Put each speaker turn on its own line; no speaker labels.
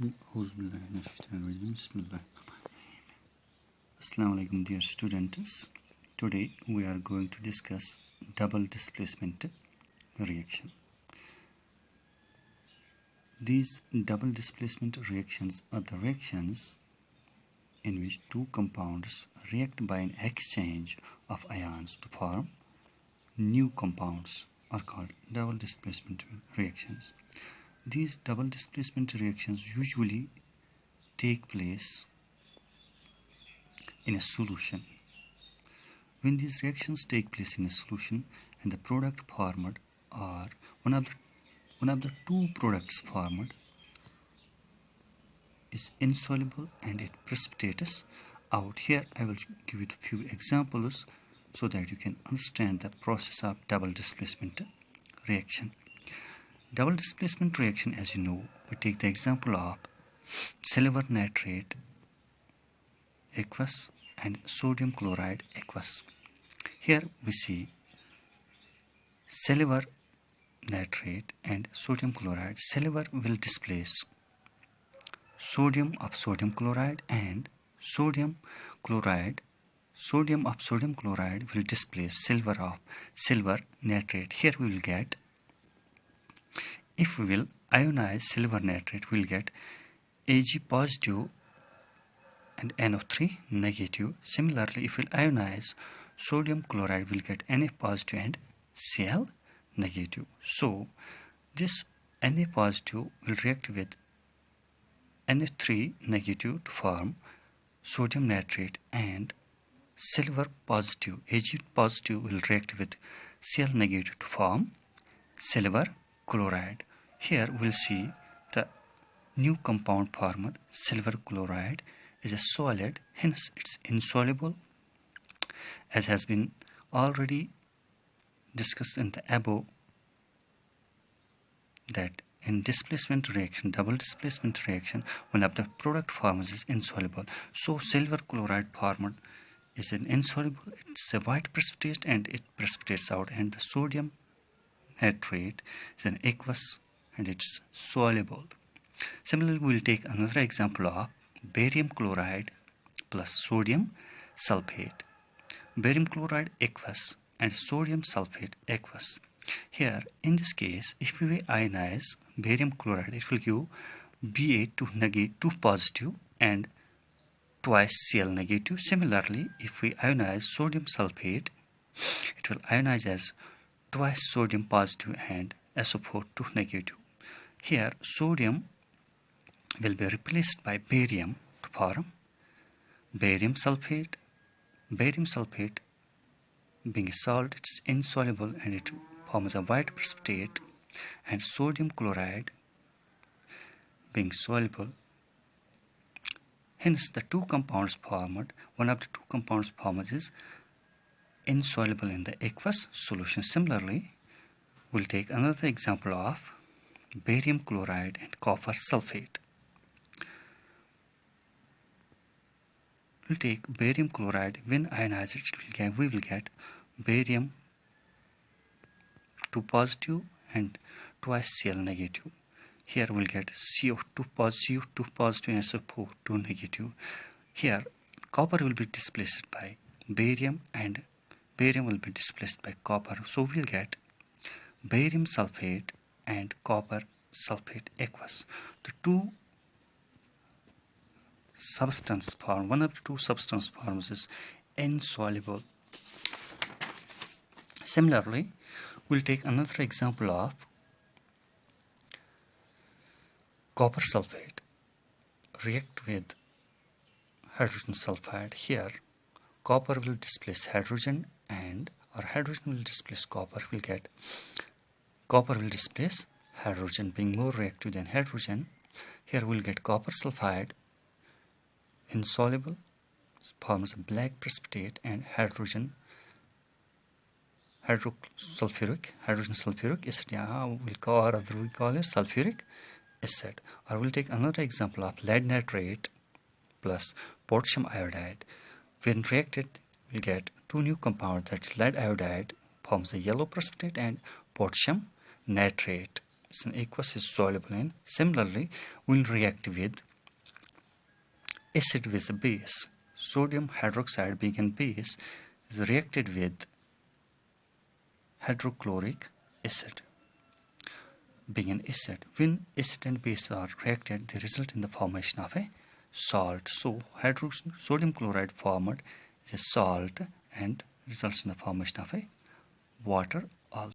Bismillah. Assalamu alaikum, dear students. Today we are going to discuss double displacement reaction. These double displacement reactions are the reactions in which two compounds react by an exchange of ions to form new compounds are called double displacement reactions. These double displacement reactions usually take place in a solution. When these reactions take place in a solution and the product formed or one of the two products formed is insoluble and it precipitates out. Here I will give you a few examples so that you can understand the process of double displacement reaction. Double displacement reaction, as you know, we take the example of silver nitrate aqueous and sodium chloride aqueous. Here we see silver nitrate and sodium chloride. Silver will displace sodium of sodium chloride and sodium chloride. Sodium of sodium chloride will displace silver of silver nitrate. Here we will get, if we will ionize silver nitrate, we will get Ag positive and NO3 negative. Similarly, if we ionize sodium chloride, we will get Na positive and Cl negative. So, this Na positive will react with Na3 negative to form sodium nitrate, and silver positive, Ag positive, will react with Cl negative to form silver chloride. Here we will see the new compound formed. Silver chloride is a solid, hence it's insoluble, as has been already discussed in the above, that in displacement reaction, double displacement reaction, one of the product forms is insoluble. So silver chloride formed is an insoluble, it's a white precipitate and it precipitates out, and the sodium nitrate is an aqueous and it's soluble. Similarly, we will take another example of barium chloride plus sodium sulfate. Barium chloride aqueous and sodium sulfate aqueous. Here, in this case, if we ionize barium chloride, it will give Ba2 negative, 2 positive and twice Cl negative. Similarly, if we ionize sodium sulfate, it will ionize as twice sodium positive and SO4 2 negative. Here, sodium will be replaced by barium to form barium sulfate. Barium sulfate, being a salt, it is insoluble and it forms a white precipitate, and sodium chloride, being soluble, hence the two compounds formed, one of the two compounds formed is insoluble in the aqueous solution. Similarly, we'll take another example of barium chloride and copper sulfate. We'll take barium chloride, when ionized we will get barium 2 positive and twice Cl negative. Here we'll get CO2 positive and SO4 2 negative. Here copper will be displaced by barium and barium will be displaced by copper. So we'll get barium sulfate and copper sulfate aqueous. The two substance form, one of the two substance forms is insoluble. Similarly, we'll take another example of copper sulfate react with hydrogen sulfide. Here copper will displace hydrogen or hydrogen will displace copper. We'll get copper will displace hydrogen, being more reactive than hydrogen. Here we'll get copper sulfide insoluble, forms a black precipitate, and hydrogen sulfuric acid. We call it sulfuric acid. Or we'll take another example of lead nitrate plus potassium iodide. When reacted, we'll get two new compounds, that's lead iodide forms a yellow precipitate and potassium nitrate. It's an aqueous is soluble in. Similarly, we'll react with acid with a base. Sodium hydroxide being a base is reacted with hydrochloric acid being an acid. When acid and base are reacted, they result in the formation of a salt. So sodium chloride formed is a salt and results in the formation of a water also.